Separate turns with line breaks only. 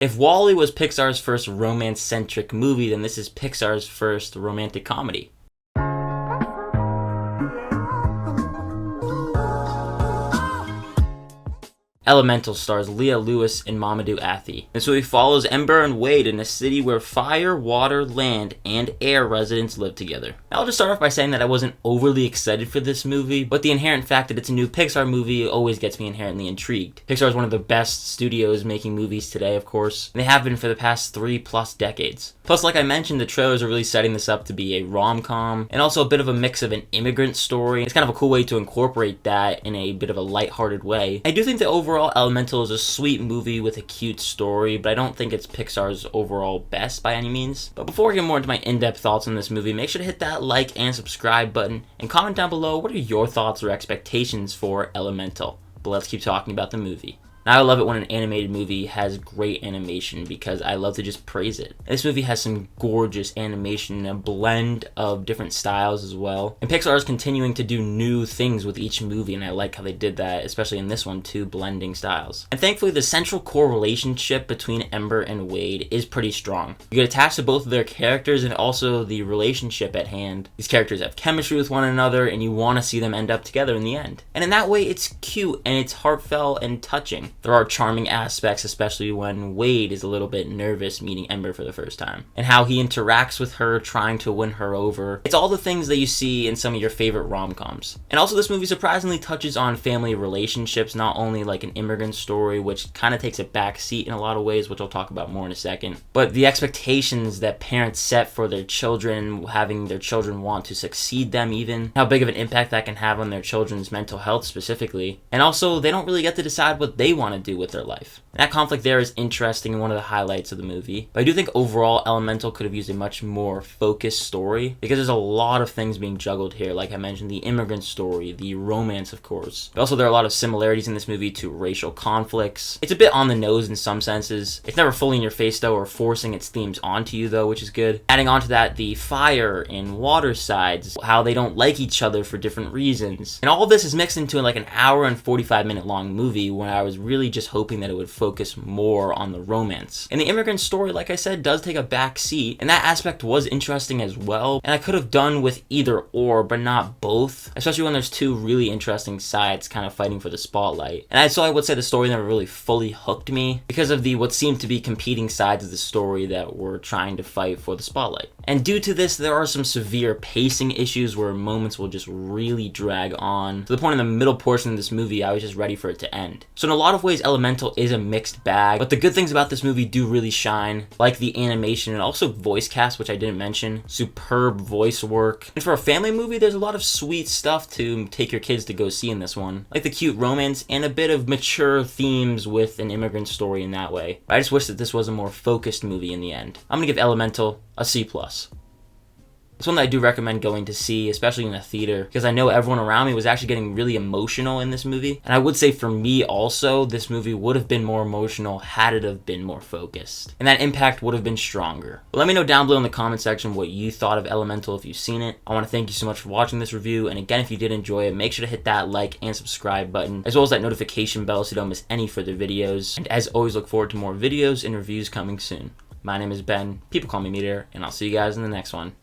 If WALL-E was Pixar's first romance-centric movie, then this is Pixar's first romantic comedy. Elemental stars Leah Lewis and Mamadou Athie. This movie follows Ember and Wade in a city where fire, water, land, and air residents live together. Now, I'll just start off by saying that I wasn't overly excited for this movie, but the inherent fact that it's a new Pixar movie always gets me inherently intrigued. Pixar is one of the best studios making movies today, of course, and they have been for the past 3+ decades. Plus, like I mentioned, the trailers are really setting this up to be a rom-com, and also a bit of a mix of an immigrant story. It's kind of a cool way to incorporate that in a bit of a lighthearted way. I do think that overall Elemental is a sweet movie with a cute story, but I don't think it's Pixar's overall best by any means. But before we get more into my in-depth thoughts on this movie, make sure to hit that like and subscribe button, and comment down below what are your thoughts or expectations for Elemental. But let's keep talking about the movie. Now, I love it when an animated movie has great animation because I love to just praise it. This movie has some gorgeous animation, a blend of different styles as well. And Pixar is continuing to do new things with each movie, and I like how they did that, especially in this one too, blending styles. And thankfully, the central core relationship between Ember and Wade is pretty strong. You get attached to both of their characters and also the relationship at hand. These characters have chemistry with one another, and you want to see them end up together in the end. And in that way, it's cute and it's heartfelt and touching. There are charming aspects, especially when Wade is a little bit nervous meeting Ember for the first time, and how he interacts with her, trying to win her over. It's all the things that you see in some of your favorite rom-coms. And also, this movie surprisingly touches on family relationships, not only like an immigrant story, which kind of takes a back seat in a lot of ways, which I'll talk about more in a second, but the expectations that parents set for their children, having their children want to succeed them even, how big of an impact that can have on their children's mental health specifically. And also, they don't really get to decide what they want to do with their life. That conflict there is interesting and one of the highlights of the movie. But I do think overall Elemental could have used a much more focused story, because there's a lot of things being juggled here. Like I mentioned, the immigrant story, the romance, of course. But also, there are a lot of similarities in this movie to racial conflicts. It's a bit on the nose in some senses. It's never fully in your face though, or forcing its themes onto you though, which is good. Adding on to that, the fire and water sides, how they don't like each other for different reasons. And all of this is mixed into like an hour and 45-minute long movie, when I was really just hoping that it would focus more on the romance. And the immigrant story, like I said, does take a back seat, and that aspect was interesting as well, and I could have done with either or, but not both, especially when there's two really interesting sides kind of fighting for the spotlight. And so I would say the story never really fully hooked me, because of the what seemed to be competing sides of the story that were trying to fight for the spotlight. And due to this, there are some severe pacing issues where moments will just really drag on, to the point in the middle portion of this movie I was just ready for it to end. So in a lot of ways, Elemental is a mixed bag, but the good things about this movie do really shine, like the animation and also voice cast, which I didn't mention. Superb voice work. And for a family movie, there's a lot of sweet stuff to take your kids to go see in this one, like the cute romance and a bit of mature themes with an immigrant story in that way. But I just wish that this was a more focused movie in the end. I'm gonna give Elemental a C+. It's one that I do recommend going to see, especially in a theater, because I know everyone around me was actually getting really emotional in this movie. And I would say for me also, this movie would have been more emotional had it have been more focused. And that impact would have been stronger. But let me know down below in the comment section what you thought of Elemental if you've seen it. I want to thank you so much for watching this review. And again, if you did enjoy it, make sure to hit that like and subscribe button, as well as that notification bell so you don't miss any further videos. And as always, look forward to more videos and reviews coming soon. My name is Ben, people call me Meteor, and I'll see you guys in the next one.